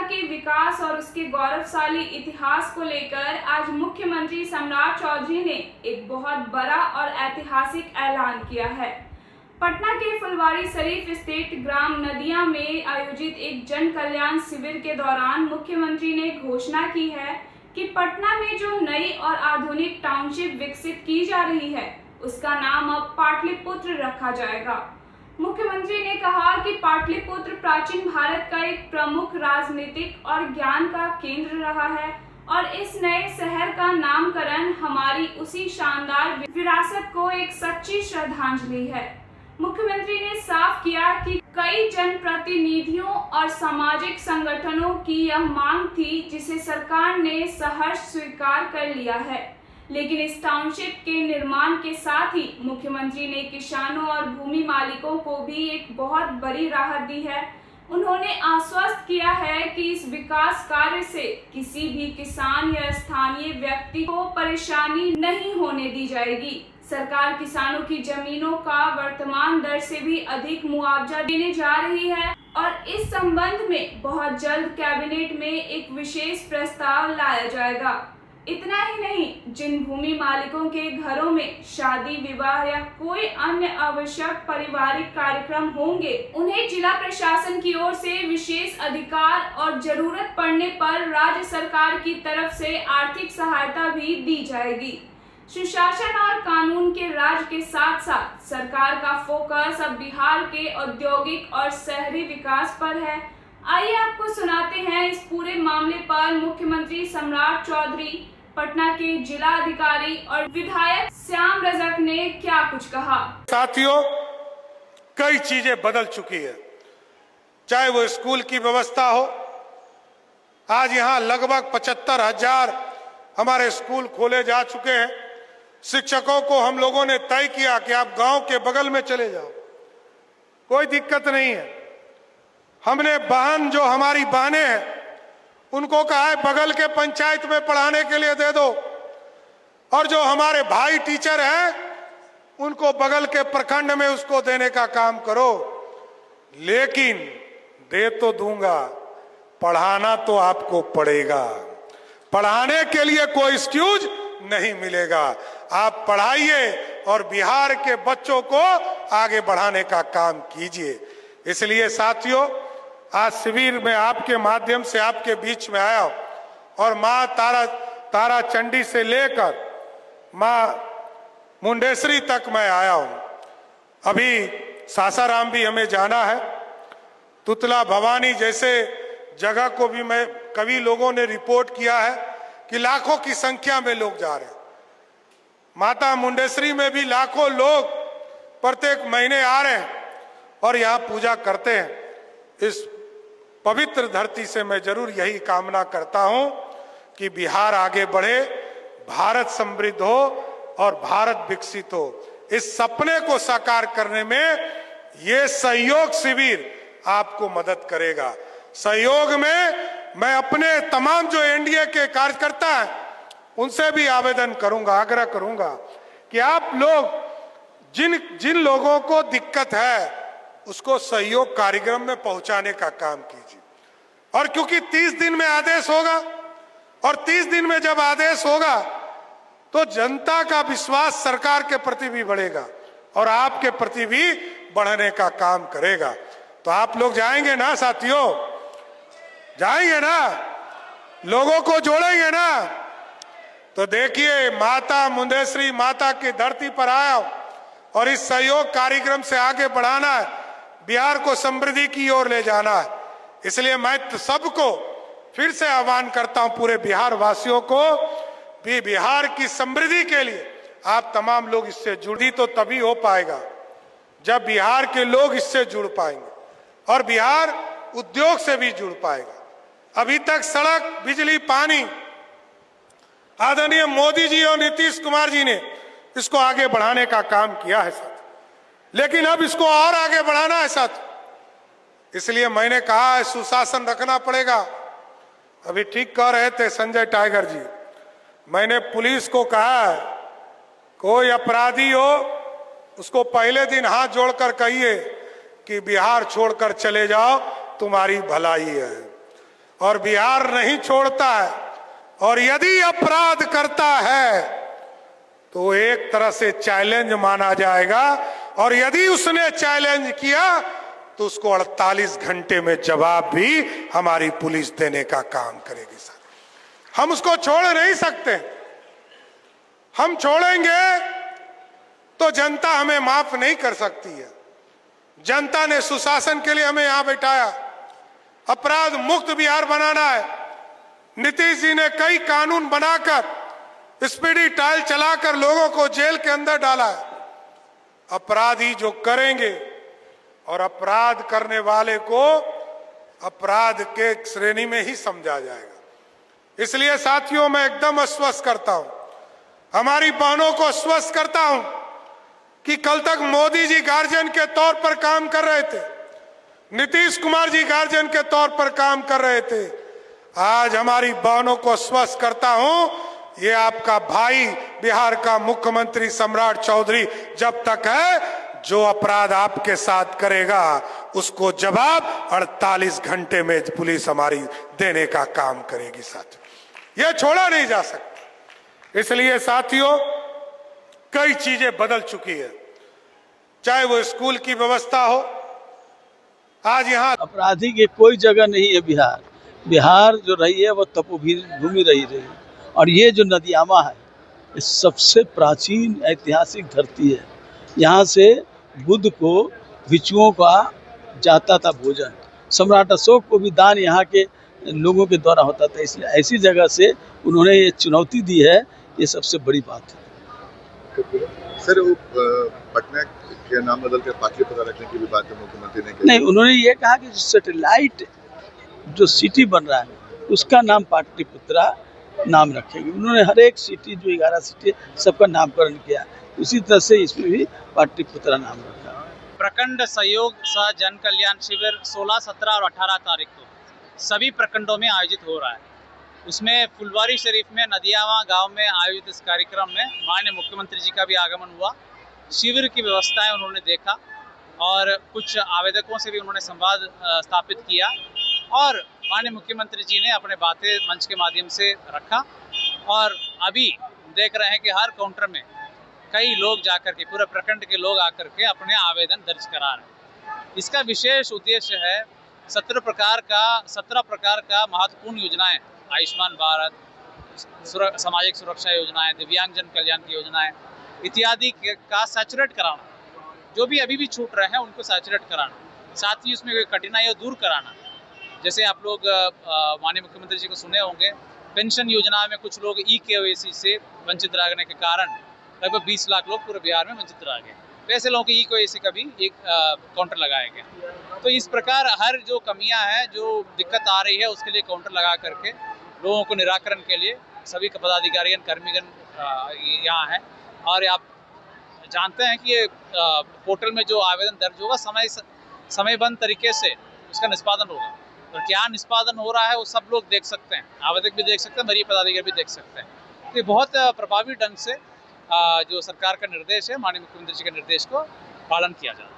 के विकास और उसके गौरवशाली इतिहास को लेकर आज मुख्यमंत्री सम्राट चौधरी ने एक बहुत बड़ा और ऐतिहासिक ऐलान किया है। पटना के फुलवारी शरीफ स्थित ग्राम नदिया में आयोजित एक जन कल्याण शिविर के दौरान मुख्यमंत्री ने घोषणा की है कि पटना में जो नई और आधुनिक टाउनशिप विकसित की जा रही है उसका नाम अब पाटलिपुत्र रखा जाएगा। मुख्यमंत्री ने कहा कि पाटलिपुत्र प्राचीन भारत का एक प्रमुख राजनीतिक और ज्ञान का केंद्र रहा है और इस नए शहर का नामकरण हमारी उसी शानदार विरासत को एक सच्ची श्रद्धांजलि है। मुख्यमंत्री ने साफ किया कि कई जनप्रतिनिधियों और सामाजिक संगठनों की यह मांग थी जिसे सरकार ने सहर्ष स्वीकार कर लिया है, लेकिन इस टाउनशिप के निर्माण के साथ ही मुख्यमंत्री ने किसानों और भूमि मालिकों को भी एक बहुत बड़ी राहत दी है। उन्होंने आश्वस्त किया है कि इस विकास कार्य से किसी भी किसान या स्थानीय व्यक्ति को परेशानी नहीं होने दी जाएगी। सरकार किसानों की जमीनों का वर्तमान दर से भी अधिक मुआवजा देने जा रही है और इस संबंध में बहुत जल्द कैबिनेट में एक विशेष प्रस्ताव लाया जाएगा। इतना ही नहीं, जिन भूमि मालिकों के घरों में शादी विवाह या कोई अन्य आवश्यक पारिवारिक कार्यक्रम होंगे उन्हें जिला प्रशासन की ओर से विशेष अधिकार और जरूरत पड़ने पर राज्य सरकार की तरफ से आर्थिक सहायता भी दी जाएगी। सुशासन और कानून के राज के साथ साथ सरकार का फोकस अब बिहार के औद्योगिक और शहरी विकास पर है। आइए आपको सुनाते हैं इस पूरे मामले पर मुख्यमंत्री सम्राट चौधरी, पटना के जिला अधिकारी और विधायक श्याम रजक ने क्या कुछ कहा। साथियों, कई चीजें बदल चुकी है, चाहे वो स्कूल की व्यवस्था हो। आज यहाँ लगभग 75,000 हमारे स्कूल खोले जा चुके हैं। शिक्षकों को हम लोगों ने तय किया कि आप गांव के बगल में चले जाओ, कोई दिक्कत नहीं है। हमने बहन जो हमारी बहनें हैं उनको कहा है बगल के पंचायत में पढ़ाने के लिए दे दो, और जो हमारे भाई टीचर हैं उनको बगल के प्रखंड में उसको देने का काम करो। लेकिन दे तो दूंगा, पढ़ाना तो आपको पड़ेगा। पढ़ाने के लिए कोई एक्सक्यूज नहीं मिलेगा। आप पढ़ाइए और बिहार के बच्चों को आगे बढ़ाने का काम कीजिए। इसलिए साथियों, आज शिविर में आपके माध्यम से आपके बीच में आया और माँ तारा चंडी से लेकर माँ मुंडेश्वरी तक मैं आया हूँ। अभी सासाराम भी हमें जाना है। तुतला भवानी जैसे जगह को भी मैं कई लोगों ने रिपोर्ट किया है कि लाखों की संख्या में लोग जा रहे हैं। माता मुंडेश्वरी में भी लाखों लोग प्रत्येक महीने आ रहे हैं और यहाँ पूजा करते हैं। इस पवित्र धरती से मैं जरूर यही कामना करता हूं कि बिहार आगे बढ़े, भारत समृद्ध हो और भारत विकसित हो। इस सपने को साकार करने में ये सहयोग शिविर आपको मदद करेगा। सहयोग में मैं अपने तमाम जो एनडीए के कार्यकर्ता हैं उनसे भी आवेदन करूंगा, आग्रह करूंगा कि आप लोग जिन लोगों को दिक्कत है उसको सहयोग कार्यक्रम में पहुंचाने का काम कीजिए। और क्योंकि 30 दिन में आदेश होगा और 30 दिन में जब आदेश होगा तो जनता का विश्वास सरकार के प्रति भी बढ़ेगा और आपके प्रति भी बढ़ने का काम करेगा। तो आप लोग जाएंगे ना साथियों, जाएंगे ना, लोगों को जोड़ेंगे ना। तो देखिए, माता मुंडेश्वरी माता की धरती पर आया और इस सहयोग कार्यक्रम से आगे बढ़ाना है, बिहार को समृद्धि की ओर ले जाना है। इसलिए मैं सबको फिर से आह्वान करता हूं, पूरे बिहार वासियों को भी बिहार की समृद्धि के लिए आप तमाम लोग इससे जुड़ी तो तभी हो पाएगा जब बिहार के लोग इससे जुड़ पाएंगे और बिहार उद्योग से भी जुड़ पाएगा। अभी तक सड़क, बिजली, पानी आदरणीय मोदी जी और नीतीश कुमार जी ने इसको आगे बढ़ाने का काम किया है साथ, लेकिन अब इसको और आगे बढ़ाना है साथ। इसलिए मैंने कहा है सुशासन रखना पड़ेगा। अभी ठीक कह रहे थे संजय टाइगर जी, मैंने पुलिस को कहा है कोई अपराधी हो उसको पहले दिन हाथ जोड़कर कहिए कि बिहार छोड़कर चले जाओ, तुम्हारी भलाई है। और बिहार नहीं छोड़ता है। और यदि अपराध करता है तो एक तरह से चैलेंज माना जाएगा, और यदि उसने चैलेंज किया तो उसको 48 घंटे में जवाब भी हमारी पुलिस देने का काम करेगी। सर, हम उसको छोड़ नहीं सकते। हम छोड़ेंगे तो जनता हमें माफ नहीं कर सकती है। जनता ने सुशासन के लिए हमें यहां बैठाया, अपराध मुक्त बिहार बनाना है। नीतीश जी ने कई कानून बनाकर स्पीडी ट्रायल चलाकर लोगों को जेल के अंदर डाला है। अपराधी जो करेंगे और अपराध करने वाले को अपराध के श्रेणी में ही समझा जाएगा। इसलिए साथियों, मैं एकदम आश्वस्त करता हूं, हमारी बहनों को आश्वस्त करता हूं कि कल तक मोदी जी गार्जियन के तौर पर काम कर रहे थे, नीतीश कुमार जी गार्जियन के तौर पर काम कर रहे थे। आज हमारी बहनों को आश्वस्त करता हूं, ये आपका भाई बिहार का मुख्यमंत्री सम्राट चौधरी जब तक है, जो अपराध आपके साथ करेगा उसको जवाब 48 घंटे में पुलिस हमारी देने का काम करेगी। साथियों, यह छोड़ा नहीं जा सकता। इसलिए साथियों, कई चीजें बदल चुकी है, चाहे वो स्कूल की व्यवस्था हो। आज यहाँ अपराधी की कोई जगह नहीं है। बिहार जो रही है वो तपोभूमि रही। और ये जो नदियामा है, ये सबसे प्राचीन ऐतिहासिक धरती है। यहाँ से बुद्ध को भिक्षुओं का जाता था भोजन। सम्राट अशोक को भी दान यहाँ के लोगों के द्वारा होता था। इसलिए ऐसी जगह से उन्होंने ये चुनौती दी है, ये सबसे बड़ी बात है। सर, वो पटना के नाम बदल कर पाटलिपुत्र रखने की भी बात मुख्यमंत्री ने की। नहीं, उन्होंने ये कहा कि जो सैटेलाइट जो सिटी बन रहा है उसका नाम पाटलिपुत्रा नाम रखेंगे। उन्होंने हर एक सिटी, जो 11 सिटी, सबका नामकरण किया। उसी तरह से इसमें भी पाटलिपुत्रा नाम रखा। प्रखंड सहयोग सह जन कल्याण शिविर 16, 17 और 18 तारीख को सभी प्रखंडों में आयोजित हो रहा है। उसमें फुलवारी शरीफ में नदियावा गांव में आयोजित इस कार्यक्रम में माननीय मुख्यमंत्री जी का भी आगमन हुआ। शिविर की व्यवस्थाएं उन्होंने देखा और कुछ आवेदकों से भी उन्होंने संवाद स्थापित किया, और माननीय मुख्यमंत्री जी ने अपने बातें मंच के माध्यम से रखा। और अभी देख रहे हैं कि हर काउंटर में कई लोग जाकर के, पूरे प्रखंड के लोग आकर के अपने आवेदन दर्ज करा रहे हैं। इसका विशेष उद्देश्य है 17 प्रकार का महत्वपूर्ण योजनाएं, आयुष्मान भारत, सामाजिक सुरक्षा योजनाएं, दिव्यांगजन कल्याण की योजनाएं इत्यादि का सैचुरेट कराना। जो भी अभी भी छूट रहे हैं उनको सैचुरेट कराना, साथ ही उसमें कोई कठिनाइयाँ दूर कराना। जैसे आप लोग माननीय मुख्यमंत्री जी को सुने होंगे, पेंशन योजना में कुछ लोग EKYC से वंचित रहने के कारण लगभग 20 लाख लोग पूरे बिहार में वंचित रह गए। वैसे लोगों की EKYC का भी एक काउंटर लगाया गया। तो इस प्रकार हर जो कमियां हैं, जो दिक्कत आ रही है, उसके लिए काउंटर लगा करके लोगों को निराकरण के लिए सभी पदाधिकारीगण, कर्मीगण यहाँ हैं। और आप जानते हैं कि ये पोर्टल में जो आवेदन दर्ज होगा समयबद्ध तरीके से उसका निष्पादन होगा। और क्या निष्पादन हो रहा है वो सब लोग देख सकते हैं, आवेदक भी देख सकते हैं, वरीय पदाधिकारी भी देख सकते हैं। तो बहुत प्रभावी ढंग से जो सरकार का निर्देश है, माननीय मुख्यमंत्री जी के निर्देश को पालन किया जा रहा है।